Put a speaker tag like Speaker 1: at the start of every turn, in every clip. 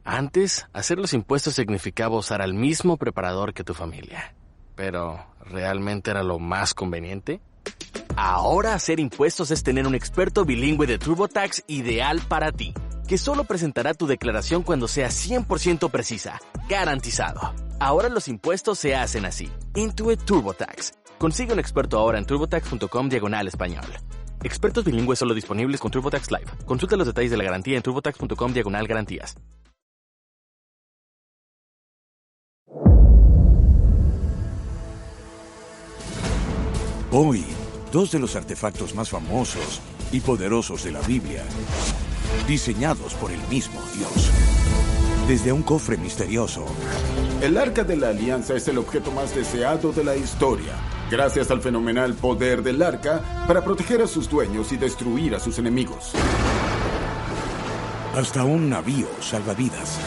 Speaker 1: Antes, hacer los impuestos significaba usar al mismo preparador que tu familia. Pero, ¿realmente era lo más conveniente? Ahora hacer impuestos es tener un experto bilingüe de TurboTax ideal para ti, que solo presentará tu declaración cuando sea 100% precisa, garantizado. Ahora los impuestos se hacen así. Intuit TurboTax. Consigue un experto ahora en turbotax.com/español. Expertos bilingües solo disponibles con TurboTax Live. Consulta los detalles de la garantía en turbotax.com/garantías.
Speaker 2: Hoy, dos de los artefactos más famosos y poderosos de la Biblia, diseñados por el mismo Dios. Desde un cofre misterioso.
Speaker 3: El Arca de la Alianza es el objeto más deseado de la historia, gracias al fenomenal poder del Arca para proteger a sus dueños y destruir a sus enemigos.
Speaker 2: Hasta un navío salvavidas.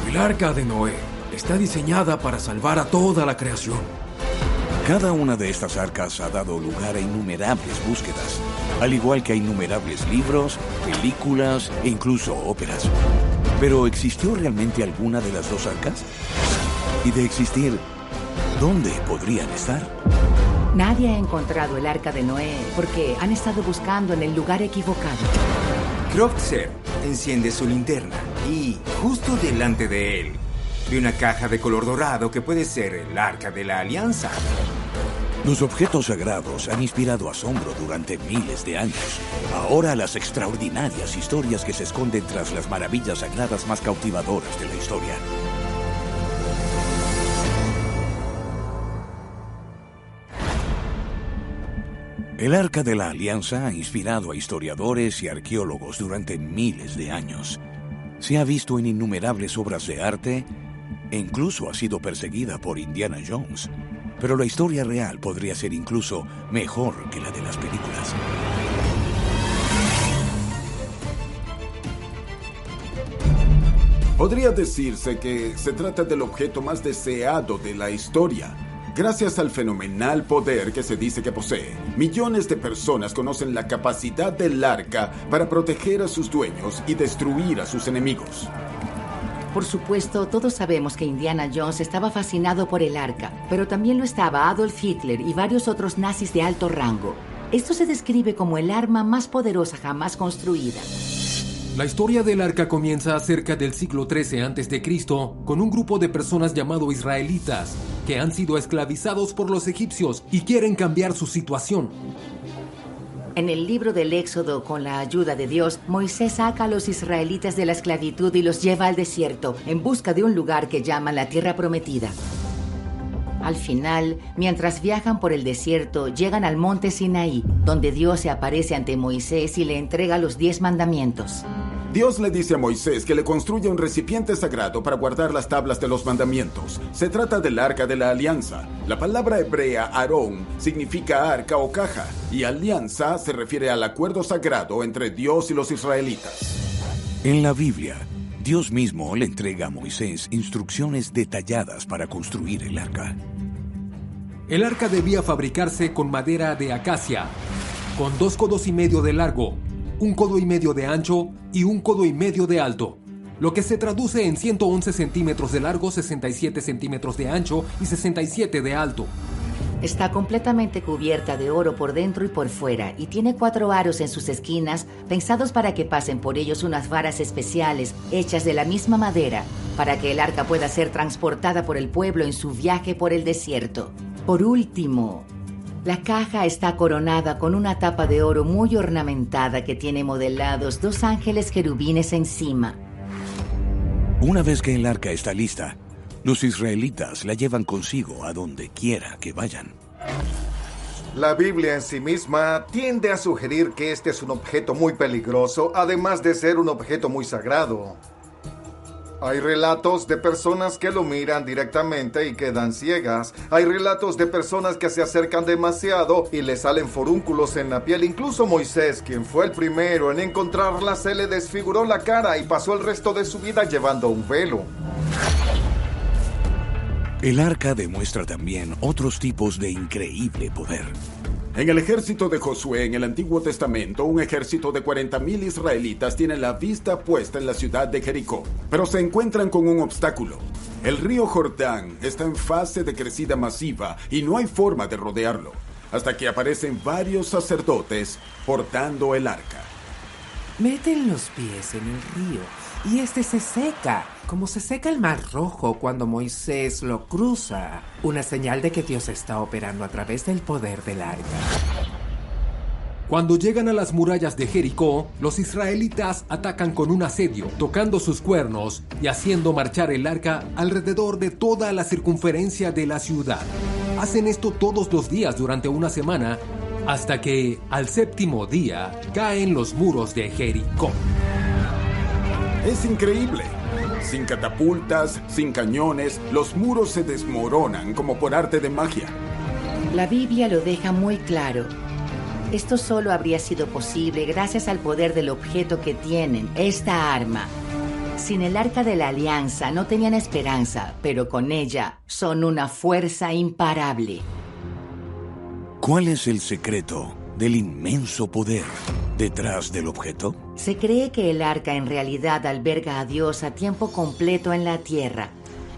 Speaker 4: El Arca de Noé está diseñada para salvar a toda la creación.
Speaker 2: Cada una de estas arcas ha dado lugar a innumerables búsquedas, al igual que a innumerables libros, películas e incluso óperas. ¿Pero existió realmente alguna de las dos arcas? Y de existir, ¿dónde podrían estar?
Speaker 5: Nadie ha encontrado el Arca de Noé porque han estado buscando en el lugar equivocado.
Speaker 6: Crofter enciende su linterna y, justo delante de él, ve una caja de color dorado que puede ser el Arca de la Alianza.
Speaker 2: Los objetos sagrados han inspirado asombro durante miles de años. Ahora las extraordinarias historias que se esconden tras las maravillas sagradas más cautivadoras de la historia. El Arca de la Alianza ha inspirado a historiadores y arqueólogos durante miles de años. Se ha visto en innumerables obras de arte e incluso ha sido perseguida por Indiana Jones. Pero la historia real podría ser incluso mejor que la de las películas.
Speaker 3: Podría decirse que se trata del objeto más deseado de la historia. Gracias al fenomenal poder que se dice que posee, millones de personas conocen la capacidad del Arca para proteger a sus dueños y destruir a sus enemigos.
Speaker 5: Por supuesto, todos sabemos que Indiana Jones estaba fascinado por el Arca, pero también lo estaba Adolf Hitler y varios otros nazis de alto rango. Esto se describe como el arma más poderosa jamás construida.
Speaker 4: La historia del Arca comienza cerca del siglo XIII a.C. con un grupo de personas llamado israelitas que han sido esclavizados por los egipcios y quieren cambiar su situación.
Speaker 5: En el libro del Éxodo, con la ayuda de Dios, Moisés saca a los israelitas de la esclavitud y los lleva al desierto, en busca de un lugar que llaman la Tierra Prometida. Al final, mientras viajan por el desierto, llegan al monte Sinaí, donde Dios se aparece ante Moisés y le entrega los 10 mandamientos.
Speaker 3: Dios le dice a Moisés que le construya un recipiente sagrado para guardar las tablas de los mandamientos. Se trata del Arca de la Alianza. La palabra hebrea Aarón significa arca o caja, y alianza se refiere al acuerdo sagrado entre Dios y los israelitas.
Speaker 2: En la Biblia, Dios mismo le entrega a Moisés instrucciones detalladas para construir el arca.
Speaker 4: El arca debía fabricarse con madera de acacia, con 2 codos y medio de largo, 1 codo y medio de ancho y 1 codo y medio de alto, lo que se traduce en 111 centímetros de largo, 67 centímetros de ancho y 67 de alto.
Speaker 5: Está completamente cubierta de oro por dentro y por fuera y tiene 4 aros en sus esquinas pensados para que pasen por ellos unas varas especiales hechas de la misma madera para que el arca pueda ser transportada por el pueblo en su viaje por el desierto. Por último, la caja está coronada con una tapa de oro muy ornamentada que tiene modelados 2 ángeles querubines encima.
Speaker 2: Una vez que el arca está lista, los israelitas la llevan consigo a donde quiera que vayan.
Speaker 7: La Biblia en sí misma tiende a sugerir que este es un objeto muy peligroso, además de ser un objeto muy sagrado. Hay relatos de personas que lo miran directamente y quedan ciegas. Hay relatos de personas que se acercan demasiado y le salen forúnculos en la piel. Incluso Moisés, quien fue el primero en encontrarla, se le desfiguró la cara y pasó el resto de su vida llevando un velo.
Speaker 2: El arca demuestra también otros tipos de increíble poder.
Speaker 3: En el ejército de Josué en el Antiguo Testamento, un ejército de 40,000 israelitas tiene la vista puesta en la ciudad de Jericó, pero se encuentran con un obstáculo. El río Jordán está en fase de crecida masiva y no hay forma de rodearlo, hasta que aparecen varios sacerdotes portando el arca.
Speaker 8: Meten los pies en el río y este se seca, como se seca el Mar Rojo cuando Moisés lo cruza. Una señal de que Dios está operando a través del poder del arca.
Speaker 4: Cuando llegan a las murallas de Jericó, los israelitas atacan con un asedio, tocando sus cuernos y haciendo marchar el arca alrededor de toda la circunferencia de la ciudad. Hacen esto todos los días durante una semana, hasta que, al séptimo día, caen los muros de Jericó.
Speaker 3: Es increíble. Sin catapultas, sin cañones, los muros se desmoronan como por arte de magia.
Speaker 5: La Biblia lo deja muy claro. Esto solo habría sido posible gracias al poder del objeto que tienen, esta arma. Sin el Arca de la Alianza no tenían esperanza, pero con ella son una fuerza imparable.
Speaker 2: ¿Cuál es el secreto del inmenso poder detrás del objeto?
Speaker 5: Se cree que el arca en realidad alberga a Dios a tiempo completo en la tierra.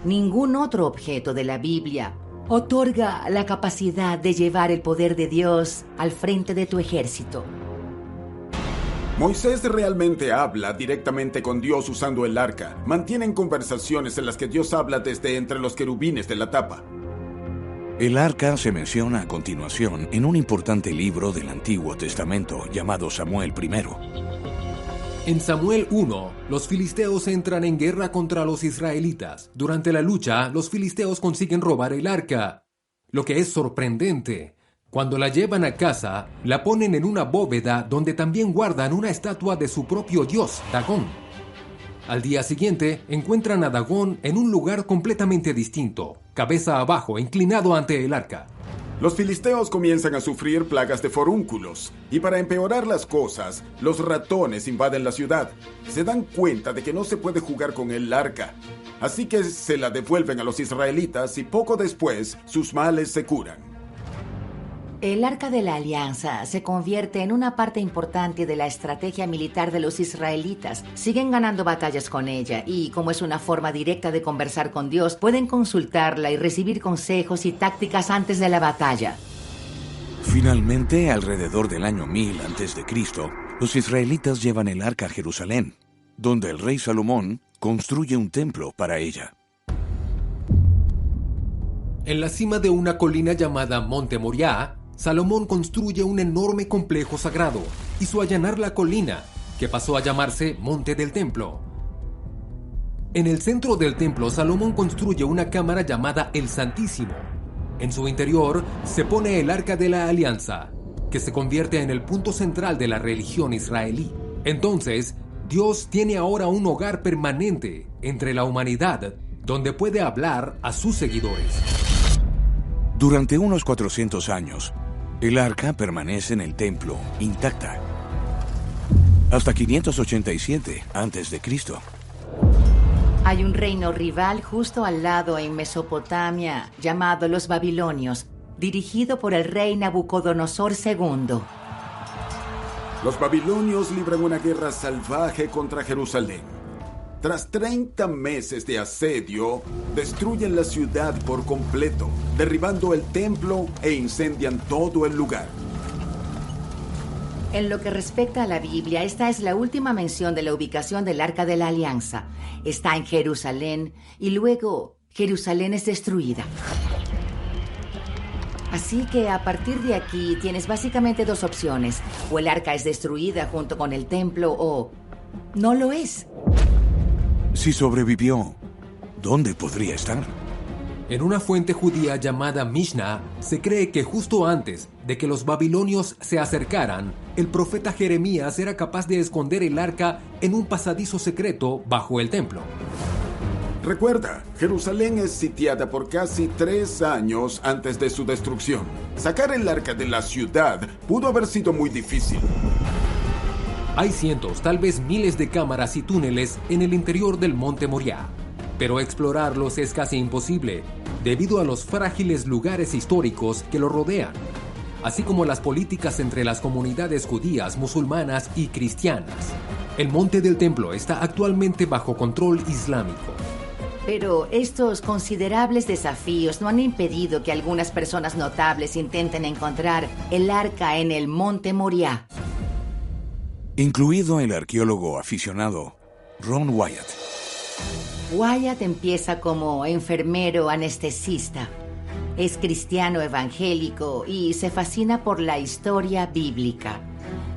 Speaker 5: Ningún otro objeto de la Biblia otorga la capacidad de llevar el poder de Dios al frente de tu ejército.
Speaker 3: Moisés realmente habla directamente con Dios usando el arca. Mantienen conversaciones en las que Dios habla desde entre los querubines de la tapa.
Speaker 2: El arca se menciona a continuación en un importante libro del Antiguo Testamento llamado Samuel I.
Speaker 4: En Samuel 1, los filisteos entran en guerra contra los israelitas. Durante la lucha, los filisteos consiguen robar el arca. Lo que es sorprendente, cuando la llevan a casa, la ponen en una bóveda donde también guardan una estatua de su propio dios, Dagón. Al día siguiente, encuentran a Dagón en un lugar completamente distinto, cabeza abajo, inclinado ante el arca.
Speaker 3: Los filisteos comienzan a sufrir plagas de forúnculos, y para empeorar las cosas, los ratones invaden la ciudad. Se dan cuenta de que no se puede jugar con el arca, así que se la devuelven a los israelitas y poco después sus males se curan.
Speaker 5: El Arca de la Alianza se convierte en una parte importante de la estrategia militar de los israelitas. Siguen ganando batallas con ella y, como es una forma directa de conversar con Dios, pueden consultarla y recibir consejos y tácticas antes de la batalla.
Speaker 2: Finalmente, alrededor del año 1000 a.C., los israelitas llevan el arca a Jerusalén, donde el rey Salomón construye un templo para ella.
Speaker 4: En la cima de una colina llamada Monte Moriah, Salomón construye un enorme complejo sagrado, hizo allanar la colina, que pasó a llamarse Monte del Templo. En el centro del templo, Salomón construye una cámara llamada el Santísimo. En su interior se pone el Arca de la Alianza, que se convierte en el punto central de la religión israelí. Entonces, Dios tiene ahora un hogar permanente entre la humanidad, donde puede hablar a sus seguidores.
Speaker 2: Durante unos 400 años, el arca permanece en el templo intacta. Hasta 587 a.C.
Speaker 5: Hay un reino rival justo al lado en Mesopotamia, llamado los Babilonios, dirigido por el rey Nabucodonosor II.
Speaker 3: Los babilonios libran una guerra salvaje contra Jerusalén. Tras 30 meses de asedio, destruyen la ciudad por completo, derribando el templo e incendian todo el lugar.
Speaker 5: En lo que respecta a la Biblia, esta es la última mención de la ubicación del Arca de la Alianza. Está en Jerusalén y luego Jerusalén es destruida. Así que a partir de aquí tienes básicamente dos opciones. O el arca es destruida junto con el templo o no lo es.
Speaker 2: Si sobrevivió, ¿dónde podría estar?
Speaker 4: En una fuente judía llamada Mishnah, se cree que justo antes de que los babilonios se acercaran, el profeta Jeremías era capaz de esconder el arca en un pasadizo secreto bajo el templo.
Speaker 3: Recuerda, Jerusalén es sitiada por casi 3 años antes de su destrucción. Sacar el arca de la ciudad pudo haber sido muy difícil.
Speaker 4: Hay cientos, tal vez miles de cámaras y túneles en el interior del Monte Moriah, pero explorarlos es casi imposible, debido a los frágiles lugares históricos que lo rodean. así como las políticas entre las comunidades judías, musulmanas y cristianas. El monte del templo está actualmente bajo control islámico.
Speaker 5: Pero estos considerables desafíos no han impedido que algunas personas notables intenten encontrar el arca en el monte Moriah.
Speaker 2: Incluido el arqueólogo aficionado Ron Wyatt.
Speaker 5: Wyatt empieza como enfermero anestesista. Es cristiano evangélico y se fascina por la historia bíblica.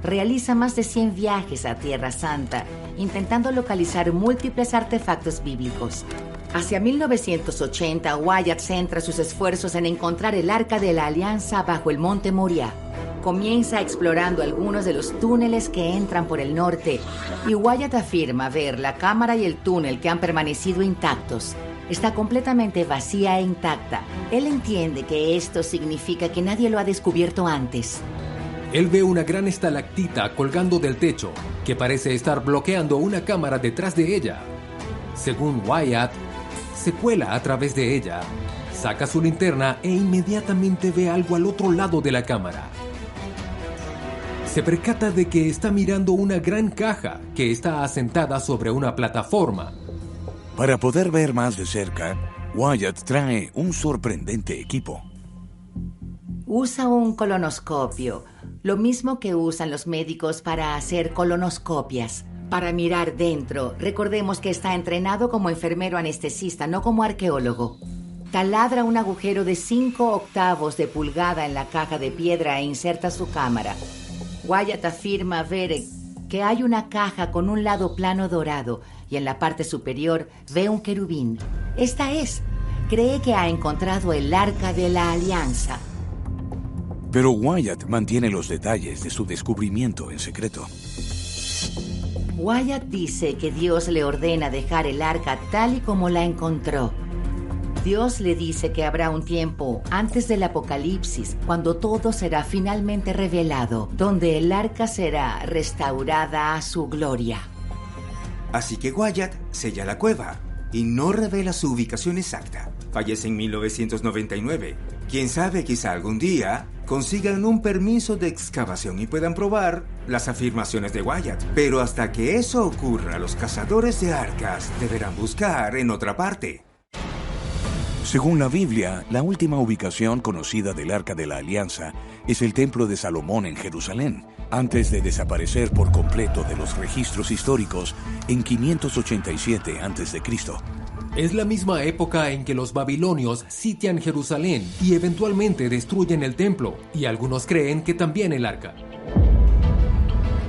Speaker 5: Realiza más de 100 viajes a Tierra Santa, intentando localizar múltiples artefactos bíblicos. Hacia 1980, Wyatt centra sus esfuerzos en encontrar el Arca de la Alianza bajo el monte Moriah. Comienza explorando algunos de los túneles que entran por el norte y Wyatt afirma ver la cámara y el túnel que han permanecido intactos. Está completamente vacía e intacta. Él entiende que esto significa que nadie lo ha descubierto antes.
Speaker 4: Él ve una gran estalactita colgando del techo que parece estar bloqueando una cámara detrás de ella. Según Wyatt, se cuela a través de ella, saca su linterna e inmediatamente ve algo al otro lado de la cámara. Se percata de que está mirando una gran caja que está asentada sobre una plataforma.
Speaker 2: Para poder ver más de cerca, Wyatt trae un sorprendente equipo.
Speaker 5: Usa un colonoscopio, lo mismo que usan los médicos para hacer colonoscopias. Para mirar dentro, recordemos que está entrenado como enfermero anestesista, no como arqueólogo. Taladra un agujero de 5/8 de pulgada en la caja de piedra e inserta su cámara. Wyatt afirma ver que hay una caja con un lado plano dorado y en la parte superior ve un querubín. Esta es. Cree que ha encontrado el Arca de la Alianza.
Speaker 2: Pero Wyatt mantiene los detalles de su descubrimiento en secreto.
Speaker 5: Wyatt dice que Dios le ordena dejar el arca tal y como la encontró. Dios le dice que habrá un tiempo antes del apocalipsis, cuando todo será finalmente revelado, donde el arca será restaurada a su gloria.
Speaker 6: Así que Wyatt sella la cueva y no revela su ubicación exacta. Fallece en 1999. Quién sabe, quizá algún día consigan un permiso de excavación y puedan probar las afirmaciones de Wyatt. Pero hasta que eso ocurra, los cazadores de arcas deberán buscar en otra parte.
Speaker 2: Según la Biblia, la última ubicación conocida del Arca de la Alianza es el Templo de Salomón en Jerusalén, antes de desaparecer por completo de los registros históricos en 587 a.C.
Speaker 4: Es la misma época en que los babilonios sitian Jerusalén y eventualmente destruyen el templo, y algunos creen que también el arca.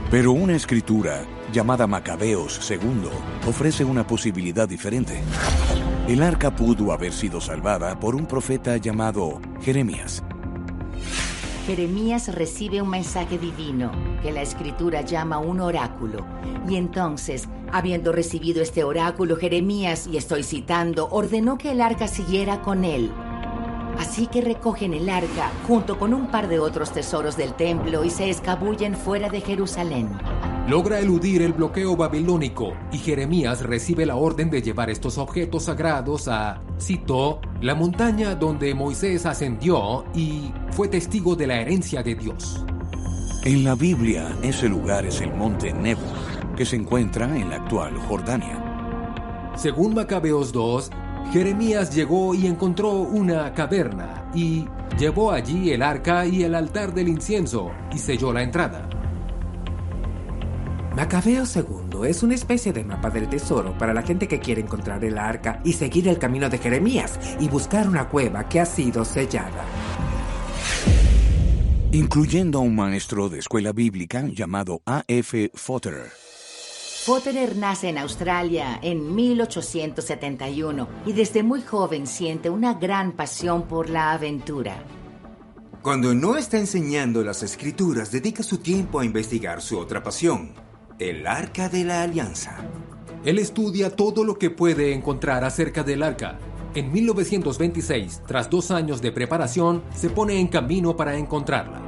Speaker 2: Pero una escritura llamada Macabeos II ofrece una posibilidad diferente. El arca pudo haber sido salvada por un profeta llamado Jeremías.
Speaker 5: Jeremías recibe un mensaje divino que la escritura llama un oráculo. Y entonces, habiendo recibido este oráculo, Jeremías, y estoy citando, ordenó que el arca siguiera con él. Así que recogen el arca junto con un par de otros tesoros del templo y se escabullen fuera de Jerusalén.
Speaker 4: Logra eludir el bloqueo babilónico y Jeremías recibe la orden de llevar estos objetos sagrados a, citó, la montaña donde Moisés ascendió y fue testigo de la herencia de Dios.
Speaker 2: En la Biblia, ese lugar es el monte Nebo, que se encuentra en la actual Jordania.
Speaker 4: Según Macabeos 2, Jeremías llegó y encontró una caverna y llevó allí el arca y el altar del incienso y selló la entrada.
Speaker 8: Macabeo II es una especie de mapa del tesoro para la gente que quiere encontrar el arca y seguir el camino de Jeremías y buscar una cueva que ha sido sellada.
Speaker 2: Incluyendo a un maestro de escuela bíblica llamado A.F. Fotterer.
Speaker 5: Fotterer nace en Australia en 1871 y desde muy joven siente una gran pasión por la aventura.
Speaker 6: Cuando no está enseñando las escrituras, dedica su tiempo a investigar su otra pasión, el Arca de la Alianza.
Speaker 4: Él estudia todo lo que puede encontrar acerca del arca. En 1926, tras 2 años de preparación, se pone en camino para encontrarla.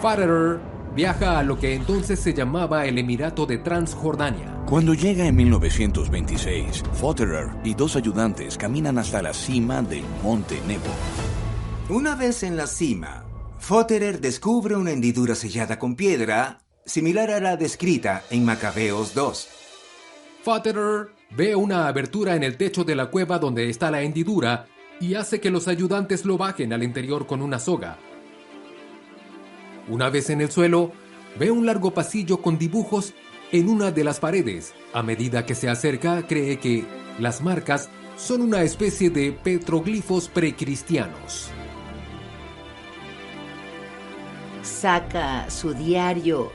Speaker 4: Fotterer viaja a lo que entonces se llamaba el Emirato de Transjordania.
Speaker 2: Cuando llega en 1926, Fotterer y 2 ayudantes caminan hasta la cima del monte Nebo.
Speaker 6: Una vez en la cima, Fotterer descubre una hendidura sellada con piedra, similar a la descrita en Macabeos 2.
Speaker 4: Fotterer ve una abertura en el techo de la cueva donde está la hendidura y hace que los ayudantes lo bajen al interior con una soga. Una vez en el suelo, ve un largo pasillo con dibujos en una de las paredes. A medida que se acerca, cree que las marcas son una especie de petroglifos precristianos.
Speaker 5: Saca su diario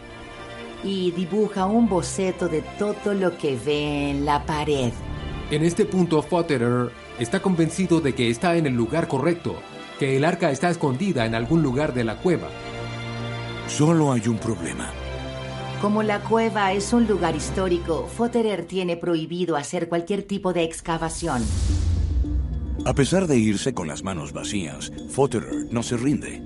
Speaker 5: y dibuja un boceto de todo lo que ve en la pared.
Speaker 4: En este punto, Fotterer está convencido de que está en el lugar correcto, que el arca está escondida en algún lugar de la cueva.
Speaker 2: Solo hay un problema.
Speaker 5: Como la cueva es un lugar histórico, Fotterer tiene prohibido hacer cualquier tipo de excavación.
Speaker 2: A pesar de irse con las manos vacías, Fotterer no se rinde.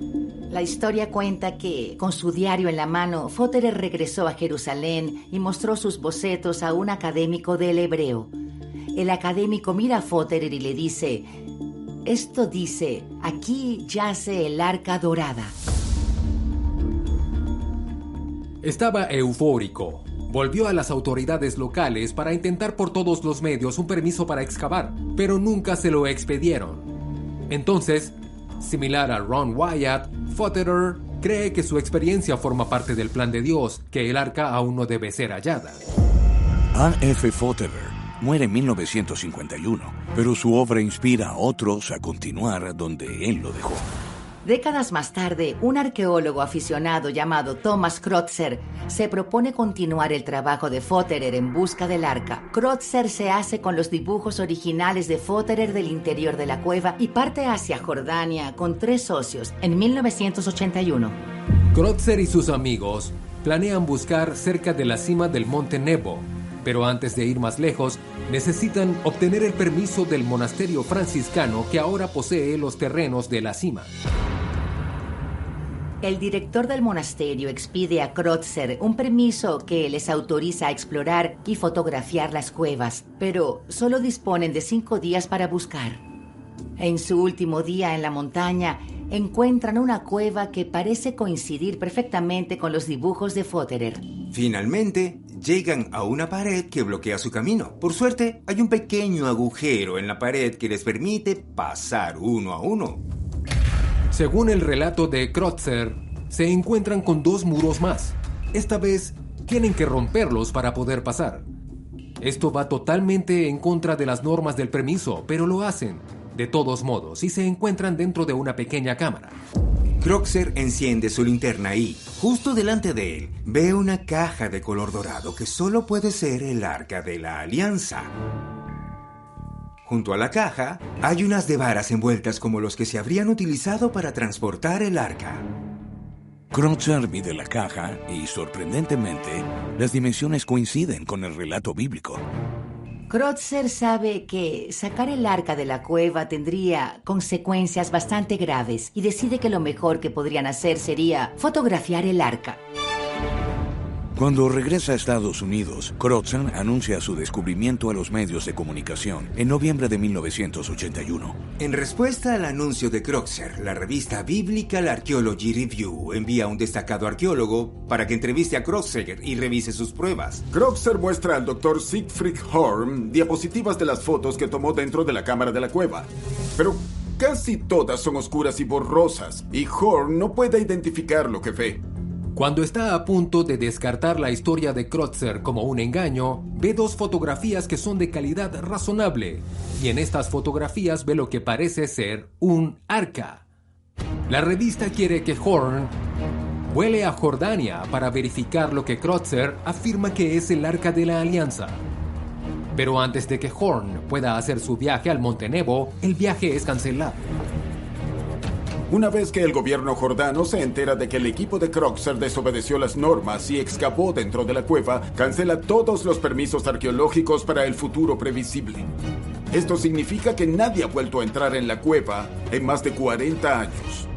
Speaker 5: La historia cuenta que, con su diario en la mano, Fotterer regresó a Jerusalén y mostró sus bocetos a un académico del hebreo. El académico mira a Fotterer y le dice: esto dice, aquí yace el arca dorada.
Speaker 4: Estaba eufórico. Volvió a las autoridades locales para intentar por todos los medios un permiso para excavar, pero nunca se lo expedieron. Entonces, similar a Ron Wyatt, Fotterer cree que su experiencia forma parte del plan de Dios, que el arca aún no debe ser hallada.
Speaker 2: A.F. Fotterer muere en 1951, pero su obra inspira a otros a continuar donde él lo dejó.
Speaker 5: Décadas más tarde, un arqueólogo aficionado llamado Thomas Kreutzer se propone continuar el trabajo de Fotterer en busca del arca. Kreutzer se hace con los dibujos originales de Fotterer del interior de la cueva y parte hacia Jordania con 3 socios en 1981.
Speaker 4: Kreutzer y sus amigos planean buscar cerca de la cima del monte Nebo, pero antes de ir más lejos, necesitan obtener el permiso del monasterio franciscano que ahora posee los terrenos de la cima.
Speaker 5: El director del monasterio expide a Kreutzer un permiso que les autoriza a explorar y fotografiar las cuevas, pero solo disponen de 5 días para buscar. En su último día en la montaña, encuentran una cueva que parece coincidir perfectamente con los dibujos de Fotterer.
Speaker 6: Finalmente, llegan a una pared que bloquea su camino. Por suerte, hay un pequeño agujero en la pared que les permite pasar uno a uno.
Speaker 4: Según el relato de Kreutzer, se encuentran con 2 muros más. Esta vez, tienen que romperlos para poder pasar. Esto va totalmente en contra de las normas del permiso, pero lo hacen de todos modos y se encuentran dentro de una pequeña cámara.
Speaker 6: Kreutzer enciende su linterna y, justo delante de él, ve una caja de color dorado que solo puede ser el Arca de la Alianza. Junto a la caja, hay unas de varas envueltas como los que se habrían utilizado para transportar el arca.
Speaker 2: Kreutzer mide la caja y, sorprendentemente, las dimensiones coinciden con el relato bíblico.
Speaker 5: Kreutzer sabe que sacar el arca de la cueva tendría consecuencias bastante graves y decide que lo mejor que podrían hacer sería fotografiar el arca.
Speaker 2: Cuando regresa a Estados Unidos, Kreutzer anuncia su descubrimiento a los medios de comunicación en noviembre de 1981.
Speaker 6: En respuesta al anuncio de Kreutzer, la revista Biblical Archaeology Review envía a un destacado arqueólogo para que entreviste a Kreutzer y revise sus pruebas.
Speaker 3: Kreutzer muestra al Dr. Siegfried Horn diapositivas de las fotos que tomó dentro de la cámara de la cueva. Pero casi todas son oscuras y borrosas, y Horn no puede identificar lo que ve.
Speaker 4: Cuando está a punto de descartar la historia de Kreutzer como un engaño, ve 2 fotografías que son de calidad razonable, y en estas fotografías ve lo que parece ser un arca. La revista quiere que Horn vuele a Jordania para verificar lo que Kreutzer afirma que es el Arca de la Alianza. Pero antes de que Horn pueda hacer su viaje al Monte Nebo, el viaje es cancelado.
Speaker 3: Una vez que el gobierno jordano se entera de que el equipo de Kreutzer desobedeció las normas y excavó dentro de la cueva, cancela todos los permisos arqueológicos para el futuro previsible. Esto significa que nadie ha vuelto a entrar en la cueva en más de 40 años.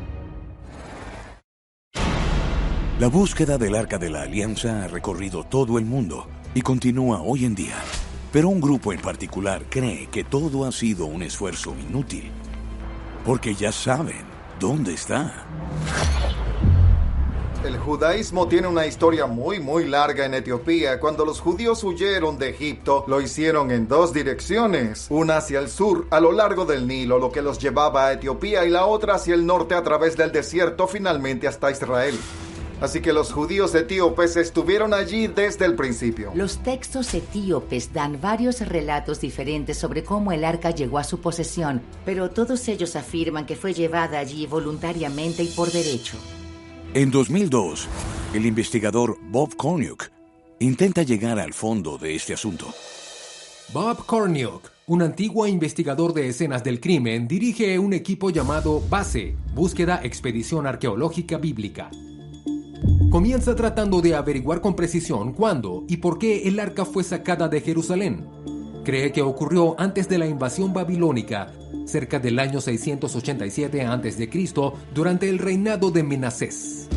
Speaker 2: La búsqueda del Arca de la Alianza ha recorrido todo el mundo y continúa hoy en día. Pero un grupo en particular cree que todo ha sido un esfuerzo inútil, porque ya saben ¿dónde está?
Speaker 7: El judaísmo tiene una historia muy larga en Etiopía. Cuando los judíos huyeron de Egipto, lo hicieron en dos direcciones. Una hacia el sur, a lo largo del Nilo, lo que los llevaba a Etiopía, y la otra hacia el norte a través del desierto, finalmente hasta Israel. Así que los judíos etíopes estuvieron allí desde el principio.
Speaker 5: Los textos etíopes dan varios relatos diferentes sobre cómo el arca llegó a su posesión, pero todos ellos afirman que fue llevada allí voluntariamente y por derecho.
Speaker 2: En 2002, el investigador Bob Cornuke intenta llegar al fondo de este asunto.
Speaker 4: Bob Cornuke, un antiguo investigador de escenas del crimen, dirige un equipo llamado BASE, Búsqueda Expedición Arqueológica Bíblica. Comienza tratando de averiguar con precisión cuándo y por qué el arca fue sacada de Jerusalén. Cree que ocurrió antes de la invasión babilónica, cerca del año 687 a.C., durante el reinado de Menasés.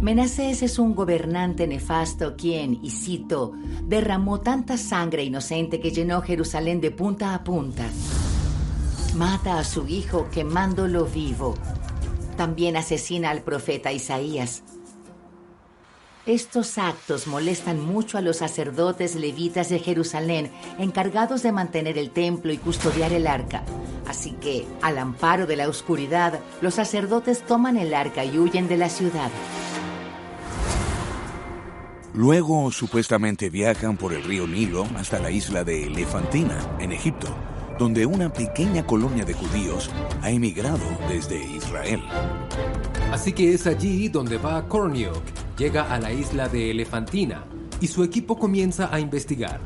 Speaker 5: Menasés es un gobernante nefasto quien, y cito, derramó tanta sangre inocente que llenó Jerusalén de punta a punta. Mata a su hijo quemándolo vivo. También asesina al profeta Isaías. Estos actos molestan mucho a los sacerdotes levitas de Jerusalén, encargados de mantener el templo y custodiar el arca. Así que, al amparo de la oscuridad, los sacerdotes toman el arca y huyen de la ciudad.
Speaker 2: Luego, supuestamente viajan por el río Nilo hasta la isla de Elefantina, en Egipto, donde una pequeña colonia de judíos ha emigrado desde Israel.
Speaker 4: Así que es allí donde va Cornuke. Llega a la isla de Elefantina y su equipo comienza a investigar.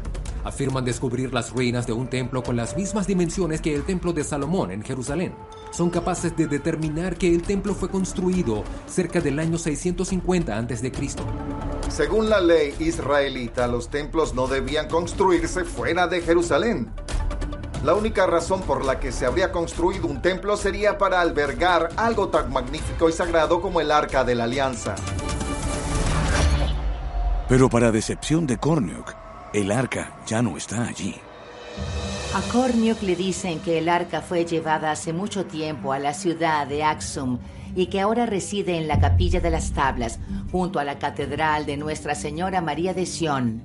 Speaker 4: Afirman descubrir las ruinas de un templo con las mismas dimensiones que el templo de Salomón en Jerusalén. Son capaces de determinar que el templo fue construido cerca del año 650 a.C.
Speaker 7: Según la ley israelita, los templos no debían construirse fuera de Jerusalén. La única razón por la que se habría construido un templo sería para albergar algo tan magnífico y sagrado como el Arca de la Alianza.
Speaker 2: Pero para decepción de Cornuke, el arca ya no está allí.
Speaker 5: A Cornuke le dicen que el arca fue llevada hace mucho tiempo a la ciudad de Axum y que ahora reside en la Capilla de las Tablas, junto a la Catedral de Nuestra Señora María de Sion.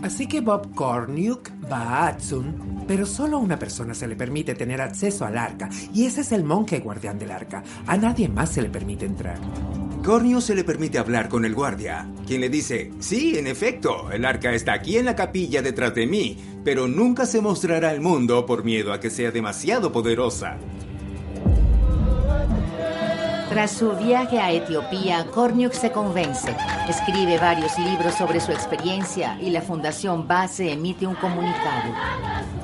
Speaker 8: Así que Bob Cornuke va a Axum, pero solo a una persona se le permite tener acceso al arca, y ese es el monje guardián del arca. A nadie más se le permite entrar.
Speaker 6: Cornuke se le permite hablar con el guardia, quien le dice: sí, en efecto, el arca está aquí en la capilla detrás de mí, pero nunca se mostrará al mundo por miedo a que sea demasiado poderosa.
Speaker 5: Tras su viaje a Etiopía, Cornuke se convence. Escribe varios libros sobre su experiencia y la Fundación BASE emite un comunicado.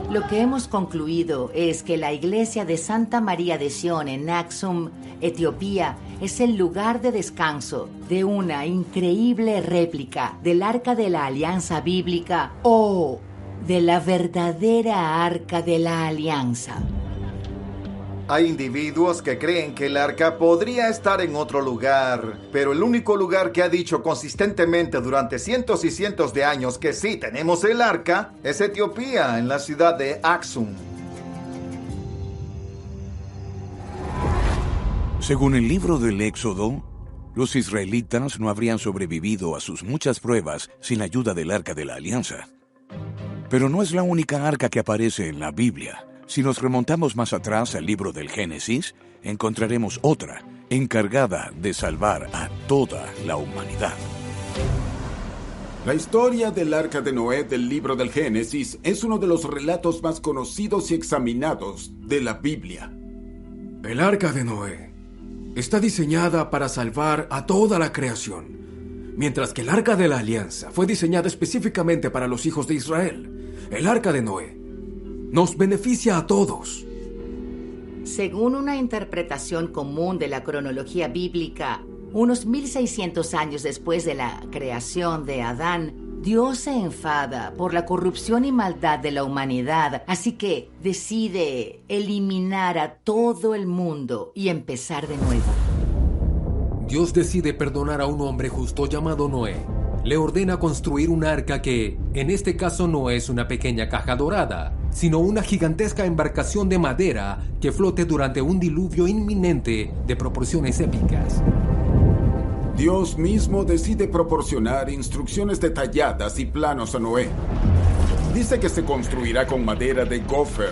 Speaker 5: Lo que hemos concluido es que la iglesia de Santa María de Sion en Axum, Etiopía, es el lugar de descanso de una increíble réplica del Arca de la Alianza Bíblica o de la verdadera Arca de la Alianza.
Speaker 7: Hay individuos que creen que el arca podría estar en otro lugar, pero el único lugar que ha dicho consistentemente durante cientos y cientos de años que sí tenemos el arca es Etiopía, en la ciudad de Axum.
Speaker 2: Según el libro del Éxodo, los israelitas no habrían sobrevivido a sus muchas pruebas sin ayuda del Arca de la Alianza. Pero no es la única arca que aparece en la Biblia. Si nos remontamos más atrás al libro del Génesis, encontraremos otra, encargada de salvar a toda la humanidad.
Speaker 3: La historia del Arca de Noé del libro del Génesis es uno de los relatos más conocidos y examinados de la Biblia.
Speaker 9: El Arca de Noé está diseñada para salvar a toda la creación, mientras que el Arca de la Alianza fue diseñada específicamente para los hijos de Israel. El Arca de Noé nos beneficia a todos.
Speaker 5: Según una interpretación común de la cronología bíblica, unos 1600 años después de la creación de Adán, Dios se enfada por la corrupción y maldad de la humanidad, así que decide eliminar a todo el mundo y empezar de nuevo.
Speaker 4: Dios decide perdonar a un hombre justo llamado Noé. Le ordena construir un arca que, en este caso, no es una pequeña caja dorada, sino una gigantesca embarcación de madera que flote durante un diluvio inminente de proporciones épicas.
Speaker 3: Dios mismo decide proporcionar instrucciones detalladas y planos a Noé. Dice que se construirá con madera de gopher.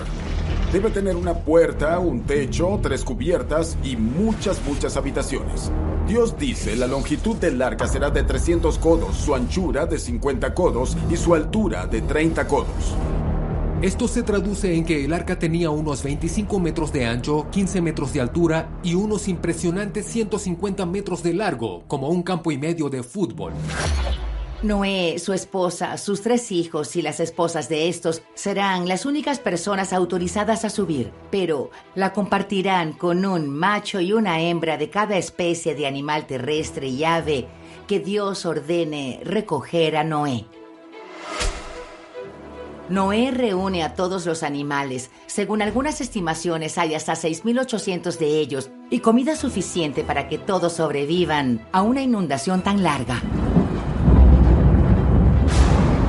Speaker 3: Debe tener una puerta, un techo, 3 cubiertas y muchas habitaciones. Dios dice la longitud del arca será de 300 codos, su anchura de 50 codos y su altura de 30 codos.
Speaker 4: Esto se traduce en que el arca tenía unos 25 metros de ancho, 15 metros de altura y unos impresionantes 150 metros de largo, como un campo y medio de fútbol.
Speaker 5: Noé, su esposa, sus 3 hijos y las esposas de estos serán las únicas personas autorizadas a subir, pero la compartirán con un macho y una hembra de cada especie de animal terrestre y ave que Dios ordene recoger a Noé. Noé reúne a todos los animales. Según algunas estimaciones, hay hasta 6.800 de ellos y comida suficiente para que todos sobrevivan a una inundación tan larga.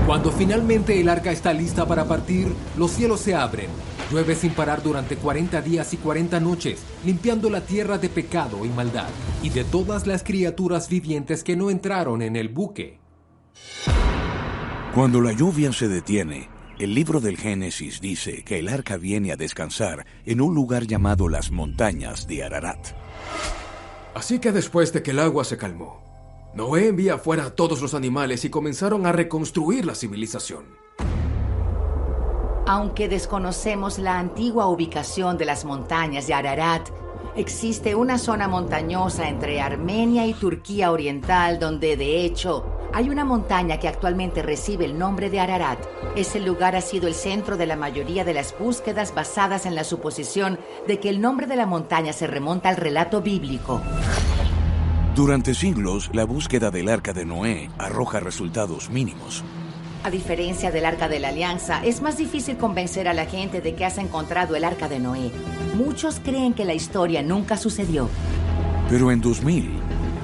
Speaker 4: Cuando finalmente el arca está lista para partir, los cielos se abren. Llueve sin parar durante 40 días y 40 noches, limpiando la tierra de pecado y maldad, y de todas las criaturas vivientes que no entraron en el buque.
Speaker 2: Cuando la lluvia se detiene, el libro del Génesis dice que el arca viene a descansar en un lugar llamado las montañas de Ararat.
Speaker 9: Así que después de que el agua se calmó, Noé envía afuera a todos los animales y comenzaron a reconstruir la civilización.
Speaker 5: Aunque desconocemos la antigua ubicación de las montañas de Ararat, existe una zona montañosa entre Armenia y Turquía Oriental donde, de hecho, hay una montaña que actualmente recibe el nombre de Ararat. Ese lugar ha sido el centro de la mayoría de las búsquedas basadas en la suposición de que el nombre de la montaña se remonta al relato bíblico.
Speaker 2: Durante siglos, la búsqueda del Arca de Noé arroja resultados mínimos.
Speaker 5: A diferencia del Arca de la Alianza, es más difícil convencer a la gente de que has encontrado el Arca de Noé. Muchos creen que la historia nunca sucedió.
Speaker 2: Pero en 2000,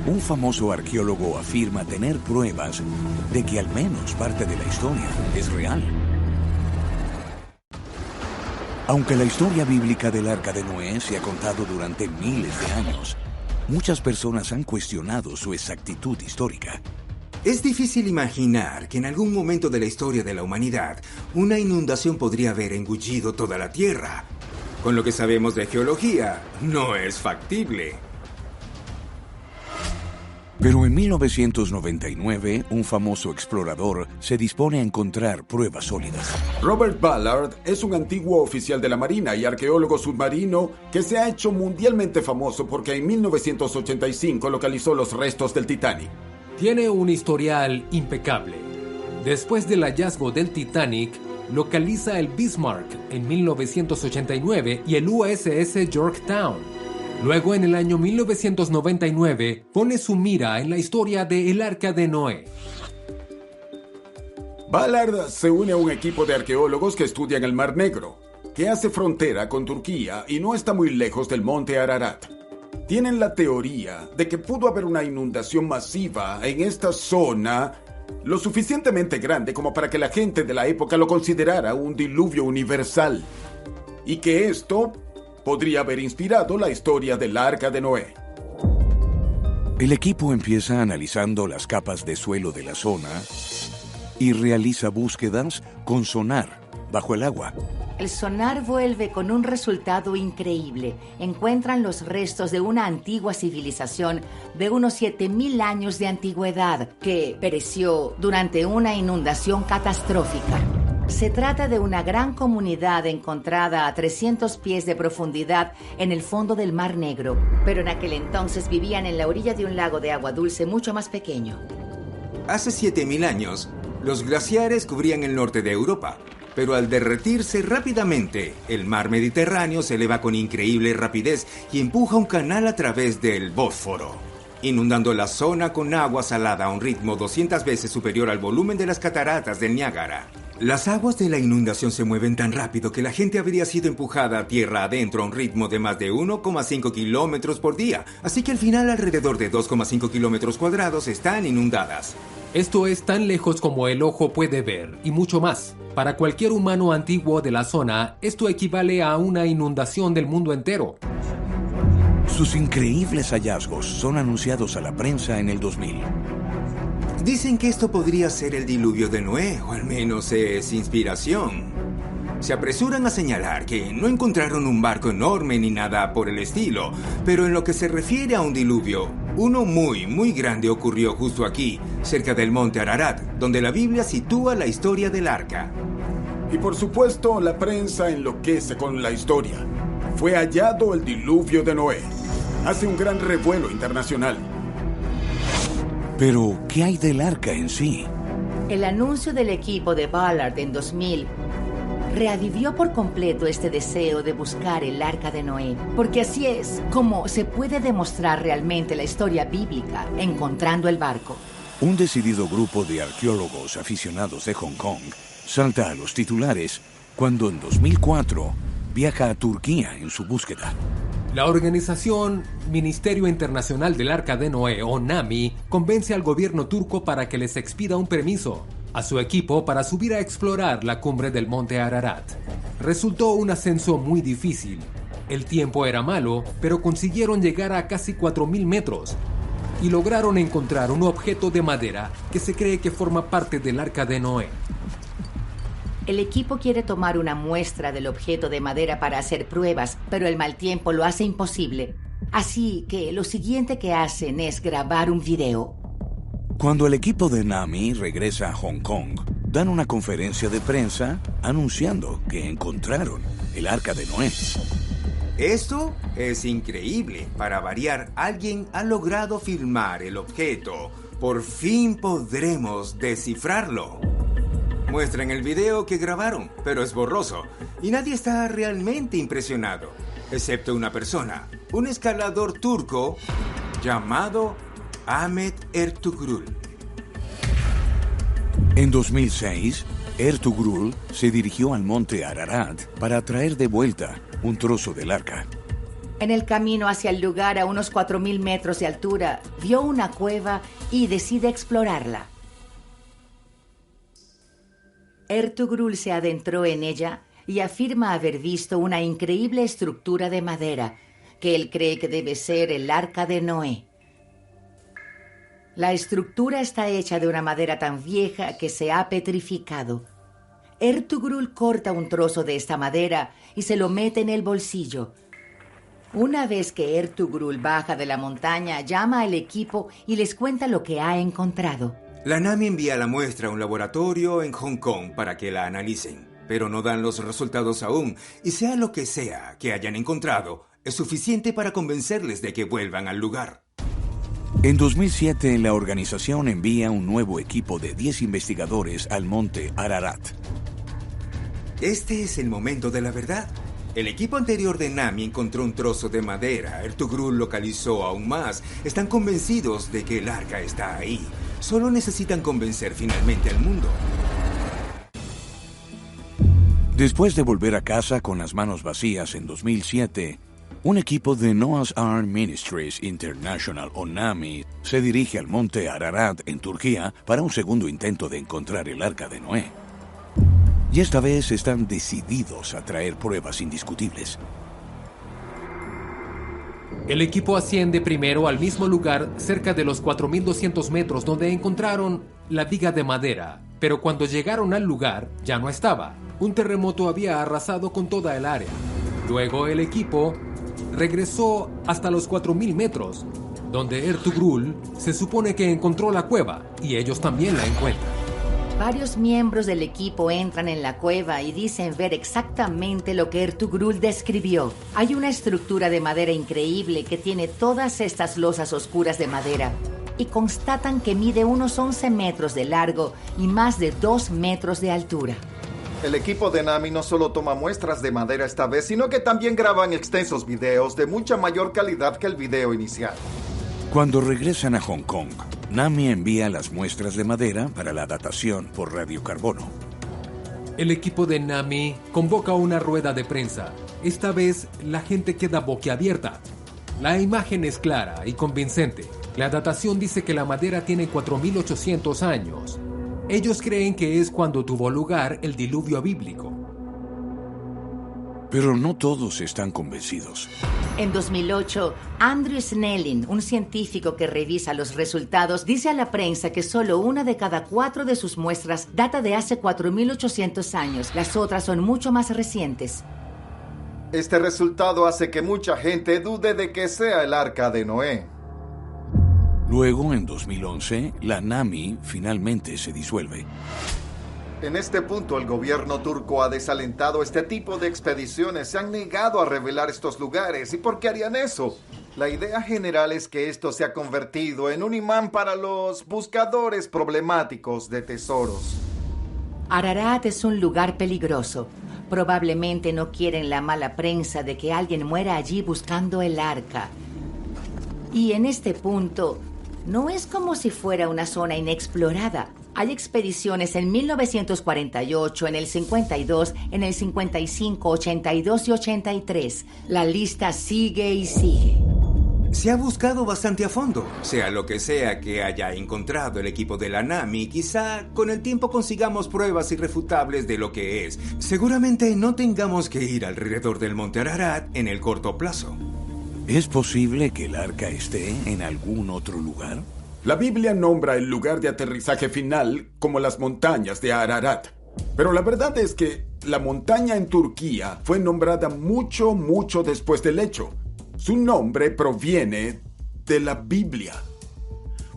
Speaker 2: un famoso arqueólogo afirma tener pruebas de que al menos parte de la historia es real. Aunque la historia bíblica del Arca de Noé se ha contado durante miles de años, muchas personas han cuestionado su exactitud histórica.
Speaker 6: Es difícil imaginar que en algún momento de la historia de la humanidad una inundación podría haber engullido toda la Tierra. Con lo que sabemos de geología, no es factible.
Speaker 2: Pero en 1999, un famoso explorador se dispone a encontrar pruebas sólidas.
Speaker 3: Robert Ballard es un antiguo oficial de la Marina y arqueólogo submarino que se ha hecho mundialmente famoso porque en 1985 localizó los restos del Titanic.
Speaker 4: Tiene un historial impecable. Después del hallazgo del Titanic, localiza el Bismarck en 1989 y el USS Yorktown. Luego, en el año 1999, pone su mira en la historia de el Arca de Noé.
Speaker 3: Ballard se une a un equipo de arqueólogos que estudian el Mar Negro, que hace frontera con Turquía y no está muy lejos del monte Ararat. Tienen la teoría de que pudo haber una inundación masiva en esta zona lo suficientemente grande como para que la gente de la época lo considerara un diluvio universal, y que esto podría haber inspirado la historia del Arca de Noé.
Speaker 2: El equipo empieza analizando las capas de suelo de la zona y realiza búsquedas con sonar bajo el agua.
Speaker 5: El sonar vuelve con un resultado increíble. Encuentran los restos de una antigua civilización de unos 7.000 años de antigüedad que pereció durante una inundación catastrófica. Se trata de una gran comunidad encontrada a 300 pies de profundidad en el fondo del Mar Negro, pero en aquel entonces vivían en la orilla de un lago de agua dulce mucho más pequeño.
Speaker 6: Hace 7.000 años, los glaciares cubrían el norte de Europa, pero al derretirse rápidamente, el mar Mediterráneo se eleva con increíble rapidez y empuja un canal a través del Bósforo, inundando la zona con agua salada a un ritmo 200 veces superior al volumen de las cataratas del Niágara. Las aguas de la inundación se mueven tan rápido que la gente habría sido empujada a tierra adentro a un ritmo de más de 1,5 kilómetros por día, así que al final alrededor de 2,5 kilómetros cuadrados están inundadas.
Speaker 4: Esto es tan lejos como el ojo puede ver, y mucho más. Para cualquier humano antiguo de la zona, esto equivale a una inundación del mundo entero.
Speaker 2: Sus increíbles hallazgos son anunciados a la prensa en el 2000.
Speaker 6: Dicen que esto podría ser el diluvio de Noé, o al menos es inspiración. Se apresuran a señalar que no encontraron un barco enorme ni nada por el estilo, pero en lo que se refiere a un diluvio, uno muy grande ocurrió justo aquí, cerca del monte Ararat, donde la Biblia sitúa la historia del arca.
Speaker 3: Y por supuesto, la prensa enloquece con la historia. Fue hallado el diluvio de Noé. Hace un gran revuelo internacional.
Speaker 2: Pero, ¿qué hay del arca en sí?
Speaker 5: El anuncio del equipo de Ballard en 2000 reavivió por completo este deseo de buscar el arca de Noé, porque así es como se puede demostrar realmente la historia bíblica, encontrando el barco.
Speaker 2: Un decidido grupo de arqueólogos aficionados de Hong Kong salta a los titulares cuando en 2004 viaja a Turquía en su búsqueda.
Speaker 4: La organización Ministerio Internacional del Arca de Noé, o NAMI, convence al gobierno turco para que les expida un permiso a su equipo para subir a explorar la cumbre del monte Ararat. Resultó un ascenso muy difícil. El tiempo era malo, pero consiguieron llegar a casi 4.000 metros y lograron encontrar un objeto de madera que se cree que forma parte del Arca de Noé.
Speaker 5: El equipo quiere tomar una muestra del objeto de madera para hacer pruebas, pero el mal tiempo lo hace imposible. Así que lo siguiente que hacen es grabar un video.
Speaker 2: Cuando el equipo de NAMI regresa a Hong Kong, dan una conferencia de prensa anunciando que encontraron el Arca de Noé.
Speaker 6: Esto es increíble. Para variar, alguien ha logrado filmar el objeto. Por fin podremos descifrarlo. Muestran el video que grabaron, pero es borroso. Y nadie está realmente impresionado, excepto una persona, un escalador turco llamado Ahmet Ertuğrul.
Speaker 2: En 2006, Ertuğrul se dirigió al monte Ararat para traer de vuelta un trozo del arca.
Speaker 5: En el camino hacia el lugar, a unos 4.000 metros de altura, vio una cueva y decide explorarla. Ertuğrul se adentró en ella y afirma haber visto una increíble estructura de madera que él cree que debe ser el Arca de Noé. La estructura está hecha de una madera tan vieja que se ha petrificado. Ertuğrul corta un trozo de esta madera y se lo mete en el bolsillo. Una vez que Ertuğrul baja de la montaña, llama al equipo y les cuenta lo que ha encontrado.
Speaker 6: La NAMI envía la muestra a un laboratorio en Hong Kong para que la analicen, pero no dan los resultados aún, y sea lo que sea que hayan encontrado, es suficiente para convencerles de que vuelvan al lugar.
Speaker 2: En 2007, la organización envía un nuevo equipo de 10 investigadores al monte Ararat.
Speaker 6: Este es el momento de la verdad. El equipo anterior de NAMI encontró un trozo de madera. Ertuğrul localizó aún más. Están convencidos de que el arca está ahí. Solo necesitan convencer finalmente al mundo.
Speaker 2: Después de volver a casa con las manos vacías en 2007, un equipo de Noah's Ark Ministries International, o NAMI, se dirige al monte Ararat en Turquía para un segundo intento de encontrar el Arca de Noé. Y esta vez están decididos a traer pruebas indiscutibles.
Speaker 4: El equipo asciende primero al mismo lugar cerca de los 4.200 metros donde encontraron la viga de madera, pero cuando llegaron al lugar ya no estaba. Un terremoto había arrasado con toda el área. Luego el equipo regresó hasta los 4.000 metros, donde Ertuğrul se supone que encontró la cueva, y ellos también la encuentran.
Speaker 5: Varios miembros del equipo entran en la cueva y dicen ver exactamente lo que Ertuğrul describió. Hay una estructura de madera increíble que tiene todas estas losas oscuras de madera y constatan que mide unos 11 metros de largo y más de 2 metros de altura.
Speaker 7: El equipo de NAMI no solo toma muestras de madera esta vez, sino que también graban extensos videos de mucha mayor calidad que el video inicial.
Speaker 2: Cuando regresan a Hong Kong, NAMI envía las muestras de madera para la datación por radiocarbono.
Speaker 4: El equipo de NAMI convoca una rueda de prensa. Esta vez la gente queda boquiabierta. La imagen es clara y convincente. La datación dice que la madera tiene 4.800 años. Ellos creen que es cuando tuvo lugar el diluvio bíblico.
Speaker 2: Pero no todos están convencidos.
Speaker 5: En 2008, Andrew Snelling, un científico que revisa los resultados, dice a la prensa que solo 1 de cada 4 de sus muestras data de hace 4.800 años. Las otras son mucho más recientes.
Speaker 7: Este resultado hace que mucha gente dude de que sea el Arca de Noé.
Speaker 2: Luego, en 2011, la NAMI finalmente se disuelve.
Speaker 7: En este punto, el gobierno turco ha desalentado este tipo de expediciones. Se han negado a revelar estos lugares. ¿Y por qué harían eso? La idea general es que esto se ha convertido en un imán para los buscadores problemáticos de tesoros.
Speaker 5: Ararat es un lugar peligroso. Probablemente no quieren la mala prensa de que alguien muera allí buscando el arca. Y en este punto, no es como si fuera una zona inexplorada. Hay expediciones en 1948, en el 52, en el 55, 82 y 83. La lista sigue y sigue.
Speaker 6: Se ha buscado bastante a fondo. Sea lo que sea que haya encontrado el equipo de la NAMI, quizá con el tiempo consigamos pruebas irrefutables de lo que es. Seguramente no tengamos que ir alrededor del monte Ararat en el corto plazo.
Speaker 2: ¿Es posible que el arca esté en algún otro lugar?
Speaker 3: La Biblia nombra el lugar de aterrizaje final como las montañas de Ararat. Pero la verdad es que la montaña en Turquía fue nombrada mucho después del hecho. Su nombre proviene de la Biblia.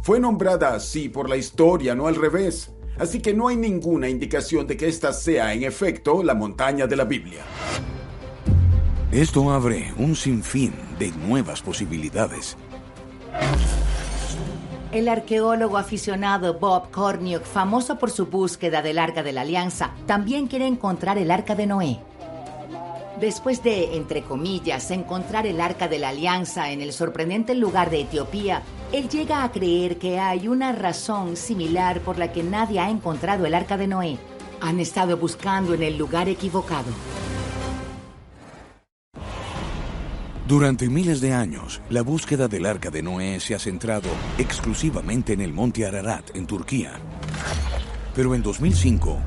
Speaker 3: Fue nombrada así por la historia, no al revés. Así que no hay ninguna indicación de que esta sea, en efecto, la montaña de la Biblia.
Speaker 2: Esto abre un sinfín de nuevas posibilidades.
Speaker 5: El arqueólogo aficionado Bob Cornuke, famoso por su búsqueda del Arca de la Alianza, también quiere encontrar el Arca de Noé. Después de, entre comillas, encontrar el Arca de la Alianza en el sorprendente lugar de Etiopía, él llega a creer que hay una razón similar por la que nadie ha encontrado el Arca de Noé. Han estado buscando en el lugar equivocado.
Speaker 2: Durante miles de años, la búsqueda del Arca de Noé se ha centrado exclusivamente en el monte Ararat, en Turquía. Pero en 2005,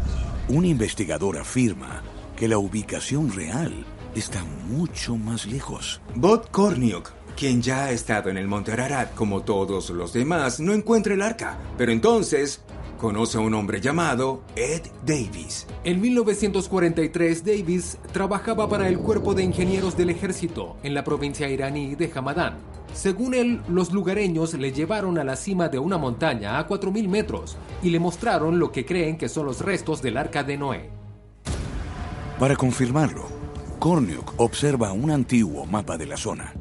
Speaker 2: un investigador afirma que la ubicación real está mucho más lejos.
Speaker 6: Bob Cornuke, quien ya ha estado en el monte Ararat como todos los demás, no encuentra el arca. Pero entonces conoce a un hombre llamado Ed Davis.
Speaker 4: En 1943, Davis trabajaba para el Cuerpo de Ingenieros del Ejército en la provincia iraní de Hamadán. Según él, los lugareños le llevaron a la cima de una montaña a 4.000 metros y le mostraron lo que creen que son los restos del Arca de Noé.
Speaker 2: Para confirmarlo, Cornuke observa un antiguo mapa de la zona.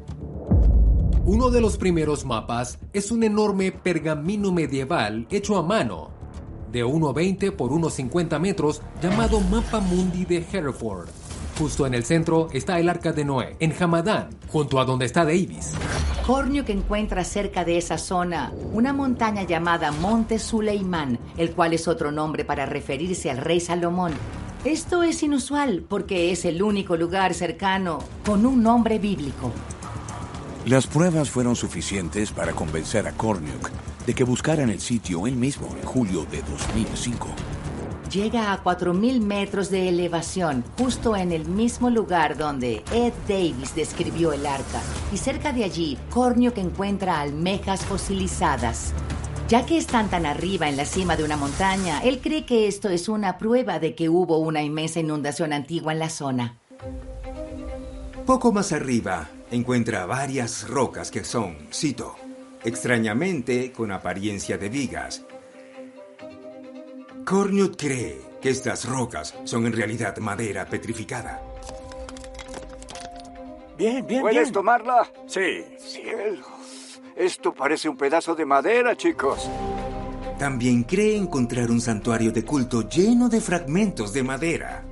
Speaker 4: Uno de los primeros mapas es un enorme pergamino medieval hecho a mano, de 1,20 por 1,50 metros, llamado Mapa Mundi de Hereford. Justo en el centro está el Arca de Noé, en Hamadán, junto a donde está Davis.
Speaker 5: Cornuke encuentra cerca de esa zona una montaña llamada Monte Suleimán, el cual es otro nombre para referirse al rey Salomón. Esto es inusual porque es el único lugar cercano con un nombre bíblico.
Speaker 2: Las pruebas fueron suficientes para convencer a Cornuke de que buscara en el sitio él mismo en julio de 2005.
Speaker 5: Llega a 4.000 metros de elevación, justo en el mismo lugar donde Ed Davis describió el arca. Y cerca de allí, Cornuke encuentra almejas fosilizadas. Ya que están tan arriba en la cima de una montaña, él cree que esto es una prueba de que hubo una inmensa inundación antigua en la zona.
Speaker 6: Poco más arriba, encuentra varias rocas que son, cito, extrañamente con apariencia de vigas. Cornuke cree que estas rocas son en realidad madera petrificada.
Speaker 10: Bien.
Speaker 11: ¿Puedes tomarla?
Speaker 10: Sí.
Speaker 11: ¡Cielos! Esto parece un pedazo de madera, chicos.
Speaker 6: También cree encontrar un santuario de culto lleno de fragmentos de madera.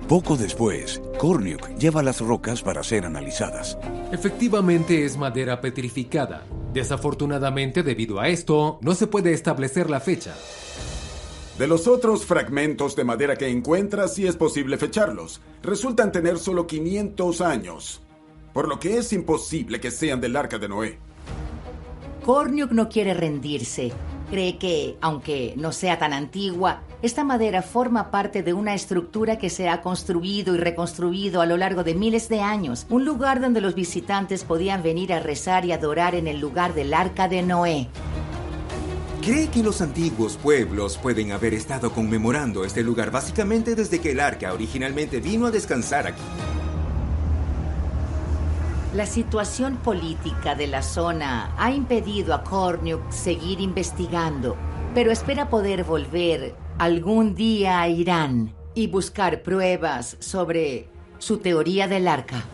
Speaker 2: Poco después, Cornuke lleva las rocas para ser analizadas.
Speaker 4: Efectivamente es madera petrificada. Desafortunadamente, debido a esto, no se puede establecer la fecha.
Speaker 3: De los otros fragmentos de madera que encuentra, sí es posible fecharlos. Resultan tener solo 500 años, por lo que es imposible que sean del Arca de Noé.
Speaker 5: Corniuk no quiere rendirse. Cree que, aunque no sea tan antigua, esta madera forma parte de una estructura que se ha construido y reconstruido a lo largo de miles de años. Un lugar donde los visitantes podían venir a rezar y adorar en el lugar del Arca de Noé.
Speaker 6: Cree que los antiguos pueblos pueden haber estado conmemorando este lugar básicamente desde que el arca originalmente vino a descansar aquí.
Speaker 5: La situación política de la zona ha impedido a Corniuk seguir investigando, pero espera poder volver algún día a Irán y buscar pruebas sobre su teoría del arca.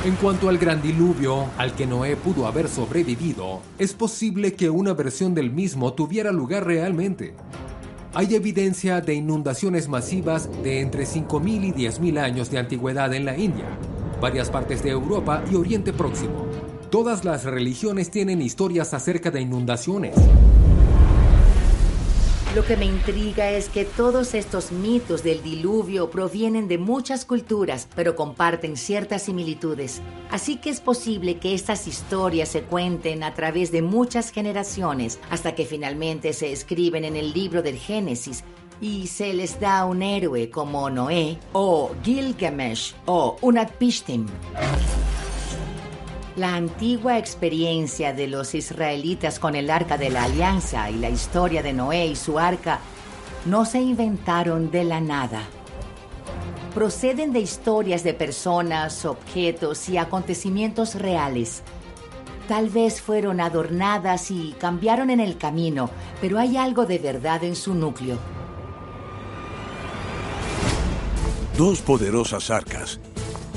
Speaker 4: En cuanto al gran diluvio al que Noé pudo haber sobrevivido, es posible que una versión del mismo tuviera lugar realmente. Hay evidencia de inundaciones masivas de entre 5.000 y 10.000 años de antigüedad en la India, varias partes de Europa y Oriente Próximo. Todas las religiones tienen historias acerca de inundaciones.
Speaker 5: Lo que me intriga es que todos estos mitos del diluvio provienen de muchas culturas, pero comparten ciertas similitudes. Así que es posible que estas historias se cuenten a través de muchas generaciones, hasta que finalmente se escriben en el libro del Génesis y se les da un héroe como Noé, o Gilgamesh, o Utnapishtim. La antigua experiencia de los israelitas con el Arca de la Alianza y la historia de Noé y su arca no se inventaron de la nada. Proceden de historias de personas, objetos y acontecimientos reales. Tal vez fueron adornadas y cambiaron en el camino, pero hay algo de verdad en su núcleo.
Speaker 2: Dos poderosas arcas.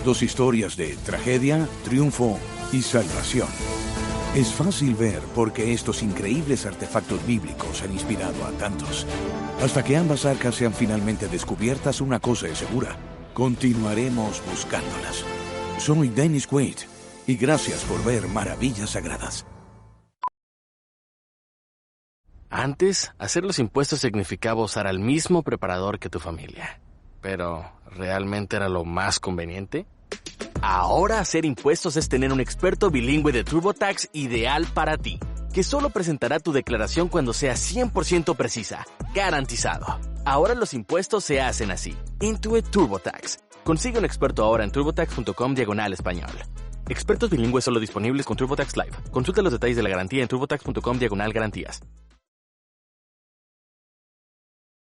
Speaker 2: Dos historias de tragedia, triunfo y salvación. Es fácil ver por qué estos increíbles artefactos bíblicos han inspirado a tantos. Hasta que ambas arcas sean finalmente descubiertas, una cosa es segura: continuaremos buscándolas. Soy Dennis Quaid y gracias por ver Maravillas Sagradas.
Speaker 1: Antes, hacer los impuestos significaba usar al mismo preparador que tu familia. Pero, ¿realmente era lo más conveniente? Ahora hacer impuestos es tener un experto bilingüe de TurboTax ideal para ti, que solo presentará tu declaración cuando sea 100% precisa, garantizado. Ahora los impuestos se hacen así. Intuit TurboTax. Consigue un experto ahora en turbotax.com/español. Expertos bilingües solo disponibles con TurboTax Live. Consulta los detalles de la garantía en turbotax.com/garantías.